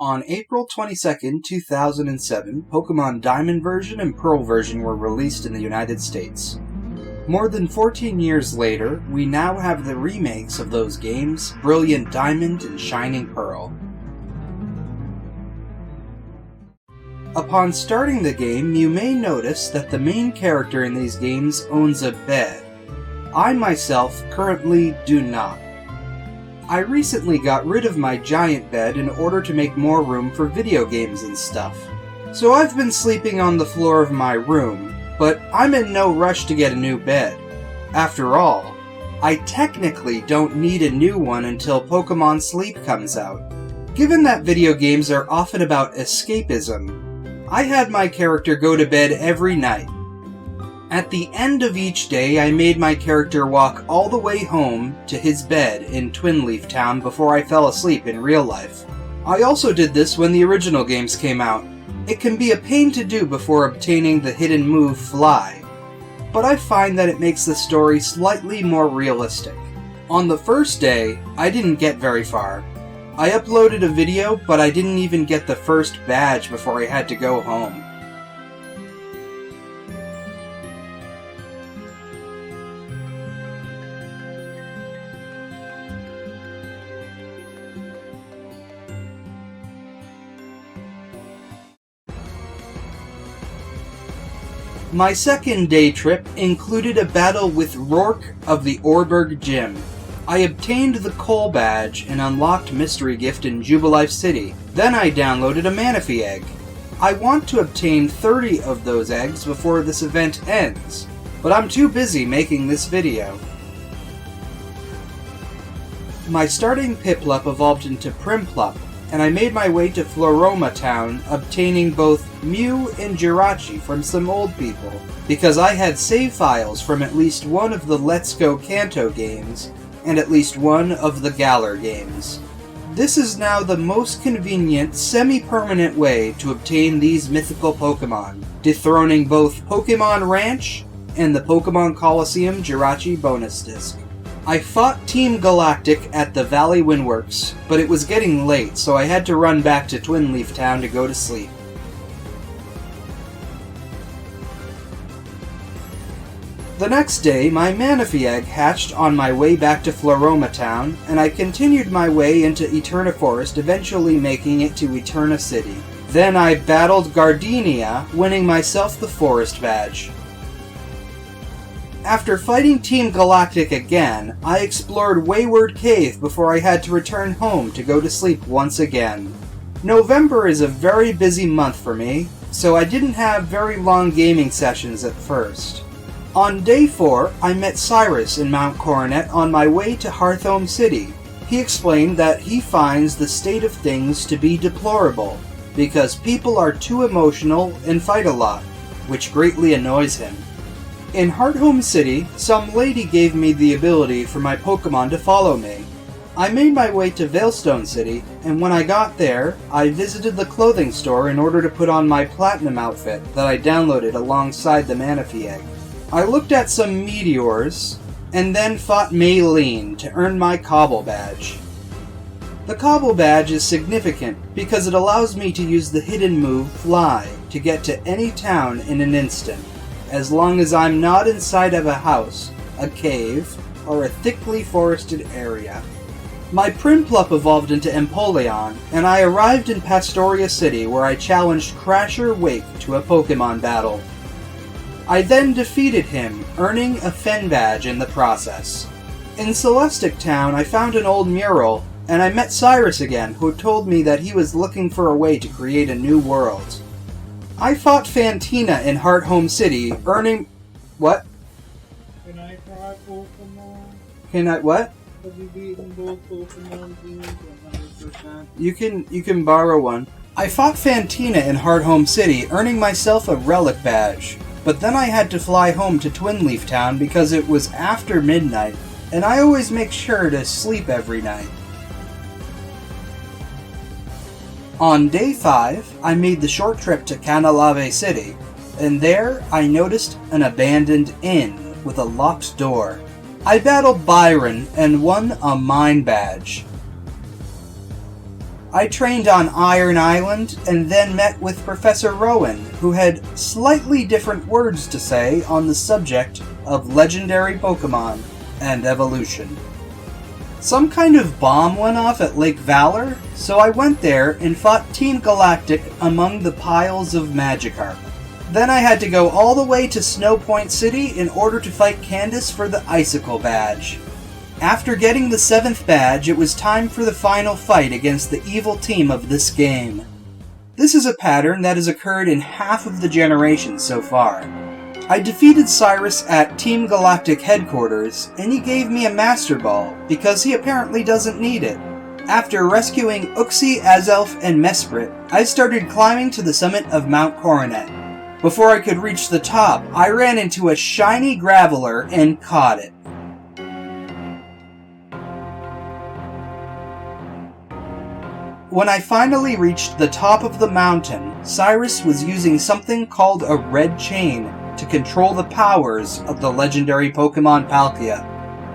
On April 22nd, 2007, Pokémon Diamond version and Pearl version were released in the United States. More than 14 years later, we now have the remakes of those games, Brilliant Diamond and Shining Pearl. Upon starting the game, you may notice that the main character in these games owns a bed. I myself currently do not. I recently got rid of my giant bed in order to make more room for video games and stuff. So I've been sleeping on the floor of my room, but I'm in no rush to get a new bed. After all, I technically don't need a new one until Pokémon Sleep comes out. Given that video games are often about escapism, I had my character go to bed every night. At the end of each day, I made my character walk all the way home to his bed in Twin Leaf Town before I fell asleep in real life. I also did this when the original games came out. It can be a pain to do before obtaining the hidden move Fly, but I find that it makes the story slightly more realistic. On the first day, I didn't get very far. I uploaded a video, but I didn't even get the first badge before I had to go home. My second day trip included a battle with Rourke of the Orberg Gym. I obtained the Coal Badge and unlocked Mystery Gift in Jubilife City. Then I downloaded a Manaphy Egg. I want to obtain 30 of those eggs before this event ends, but I'm too busy making this video. My starting Piplup evolved into Primplup, and I made my way to Floroma Town, obtaining both Mew and Jirachi from some old people, because I had save files from at least one of the Let's Go Kanto games, and at least one of the Galar games. This is now the most convenient, semi-permanent way to obtain these mythical Pokemon, dethroning both Pokemon Ranch and the Pokemon Coliseum Jirachi bonus disc. I fought Team Galactic at the Valley Windworks, but it was getting late, so I had to run back to Twin Leaf Town to go to sleep. The next day, my Manaphy Egg hatched on my way back to Floroma Town, and I continued my way into Eterna Forest, eventually making it to Eterna City. Then I battled Gardenia, winning myself the Forest Badge. After fighting Team Galactic again, I explored Wayward Cave before I had to return home to go to sleep once again. November is a very busy month for me, so I didn't have very long gaming sessions at first. On day 4, I met Cyrus in Mount Coronet on my way to Hearthome City. He explained that he finds the state of things to be deplorable, because people are too emotional and fight a lot, which greatly annoys him. In Hearthome City, some lady gave me the ability for my Pokemon to follow me. I made my way to Veilstone City, and when I got there, I visited the clothing store in order to put on my Platinum outfit that I downloaded alongside the Manaphy Egg. I looked at some meteors, and then fought Maylene to earn my Cobble Badge. The Cobble Badge is significant because it allows me to use the hidden move Fly to get to any town in an instant, as long as I'm not inside of a house, a cave, or a thickly forested area. My Primplup evolved into Empoleon, and I arrived in Pastoria City where I challenged Crasher Wake to a Pokemon battle. I then defeated him, earning a Fen Badge in the process. In Celestic Town, I found an old mural, and I met Cyrus again, who told me that he was looking for a way to create a new world. I fought Fantina in Hearthome City, earning... What? Can I try Pokemon? Can I... what? Have you beaten both Pokemon games 100%? You can borrow one. I fought Fantina in Hearthome City, earning myself a Relic Badge. But then I had to fly home to Twin Leaf Town because it was after midnight, and I always make sure to sleep every night. On day 5, I made the short trip to Canalave City, and there I noticed an abandoned inn with a locked door. I battled Byron and won a Mine Badge. I trained on Iron Island and then met with Professor Rowan, who had slightly different words to say on the subject of legendary Pokémon and evolution. Some kind of bomb went off at Lake Valor, so I went there and fought Team Galactic among the piles of Magikarp. Then I had to go all the way to Snow Point City in order to fight Candace for the Icicle Badge. After getting the 7th badge, it was time for the final fight against the evil team of this game. This is a pattern that has occurred in half of the generations so far. I defeated Cyrus at Team Galactic headquarters, and he gave me a Master Ball, because he apparently doesn't need it. After rescuing Uxie, Azelf, and Mesprit, I started climbing to the summit of Mount Coronet. Before I could reach the top, I ran into a shiny Graveler and caught it. When I finally reached the top of the mountain, Cyrus was using something called a red chain to control the powers of the legendary Pokemon Palkia.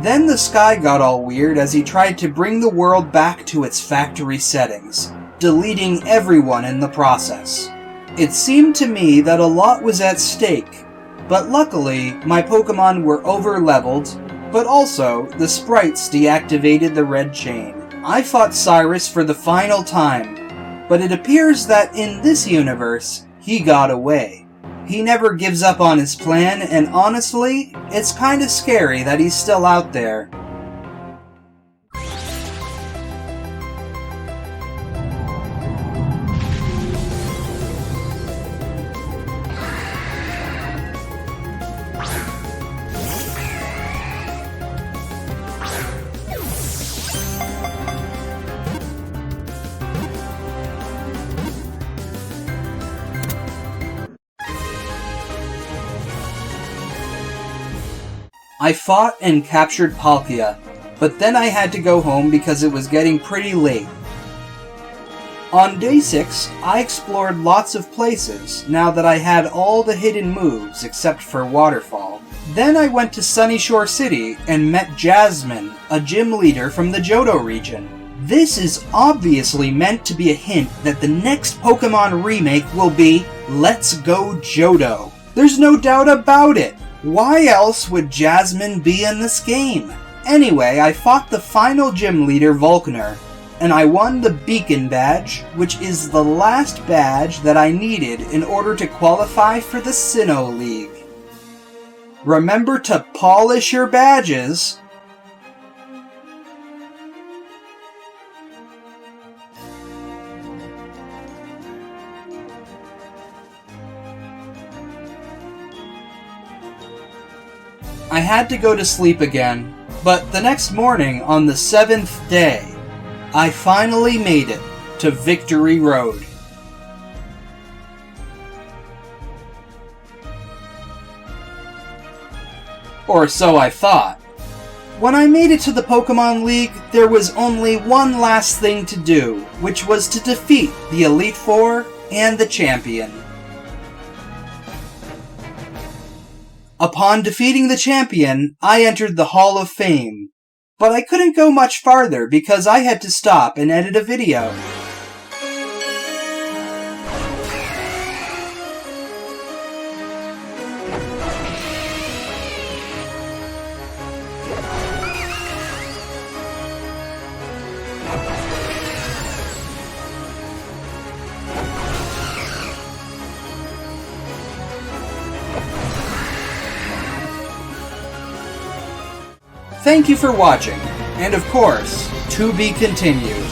Then the sky got all weird as he tried to bring the world back to its factory settings, deleting everyone in the process. It seemed to me that a lot was at stake, but luckily my Pokemon were over-leveled, but also the sprites deactivated the red chain. I fought Cyrus for the final time, but it appears that in this universe, he got away. He never gives up on his plan, and honestly, it's kinda scary that he's still out there. I fought and captured Palkia, but then I had to go home because it was getting pretty late. On day 6, I explored lots of places now that I had all the hidden moves except for Waterfall. Then I went to Sunnyshore's City and met Jasmine, a gym leader from the Johto region. This is obviously meant to be a hint that the next Pokemon remake will be Let's Go Johto. There's no doubt about it! Why else would Jasmine be in this game? Anyway, I fought the final gym leader, Volkner, and I won the Beacon Badge, which is the last badge that I needed in order to qualify for the Sinnoh League. Remember to polish your badges! I had to go to sleep again, but the next morning, on the 7th day, I finally made it to Victory Road. Or so I thought. When I made it to the Pokemon League, there was only one last thing to do, which was to defeat the Elite Four and the champion. Upon defeating the champion, I entered the Hall of Fame. But I couldn't go much farther because I had to stop and edit a video. Thank you for watching, and of course, to be continued.